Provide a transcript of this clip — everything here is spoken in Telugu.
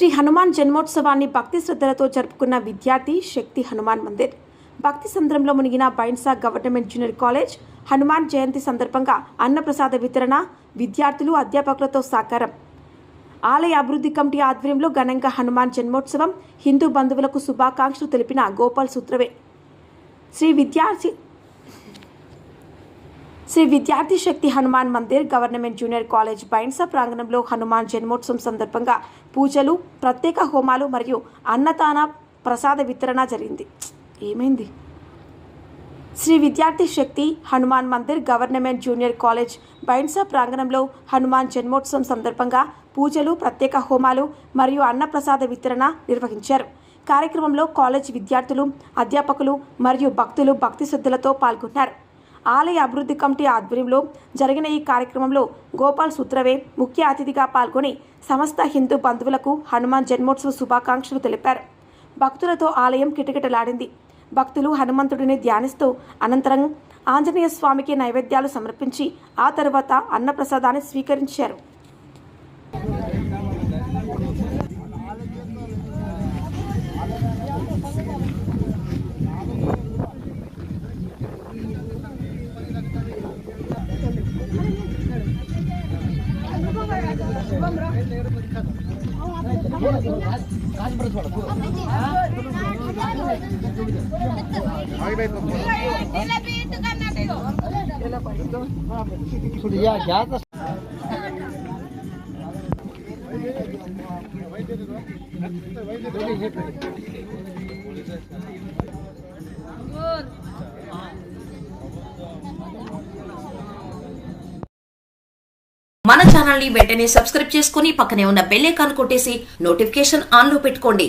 శ్రీ హనుమాన్ జన్మోత్సవాన్ని భక్తి శ్రద్ధలతో జరుపుకున్న విద్యార్థి శక్తి హనుమాన్ మందిర్. భక్తి సంద్రంలో మునిగిన Bhainsa government junior college Hanuman Jayanti సందర్భంగా అన్నప్రసాద వితరణ విద్యార్థులు అధ్యాపకులతో సాకారం. ఆలయ అభివృద్ధి కమిటీ ఆధ్వర్యంలో ఘనంగా హనుమాన్ జన్మోత్సవం హిందూ బంధువులకు శుభాకాంక్షలు తెలిపిన Gopal Sutrave. Shri Vidyarthi Shakti Hanuman Mandir government junior college Bhainsa ప్రాంగణంలో హనుమాన్ జన్మోత్సవం సందర్భంగా పూజలు, ప్రత్యేక హోమాలు మరియు అన్నదాన ప్రసాద వితరణ జరిగింది. ఏమైంది? Shri Vidyarthi Shakti Hanuman Mandir government junior college Bhainsa ప్రాంగణంలో హనుమాన్ జన్మోత్సవం సందర్భంగా పూజలు, ప్రత్యేక హోమాలు మరియు అన్నప్రసాద వితరణ నిర్వహించారు. కార్యక్రమంలో కాలేజ్ విద్యార్థులు, అధ్యాపకులు మరియు భక్తులు భక్తి శ్రద్ధలతో పాల్గొన్నారు. ఆలయ అభివృద్ధి కమిటీ ఆధ్వర్యంలో జరిగిన ఈ కార్యక్రమంలో గోపాల్ సూత్రవే ముఖ్య అతిథిగా పాల్గొని సమస్త హిందూ బంధువులకు హనుమాన్ జన్మోత్సవ శుభాకాంక్షలు తెలిపారు. భక్తులతో ఆలయం కిటకిటలాడింది. భక్తులు హనుమంతుడిని ధ్యానిస్తూ అనంతరం ఆంజనేయ స్వామికి నైవేద్యాలు సమర్పించి ఆ తర్వాత అన్నప్రసాదాన్ని స్వీకరించారు. మన ఛానల్ ని వెంటనే సబ్స్క్రైబ్ చేసుకుని పక్కనే ఉన్న బెల్ ఐకాన్ కొట్టేసి నోటిఫికేషన్ ఆన్ లో పెట్టుకోండి.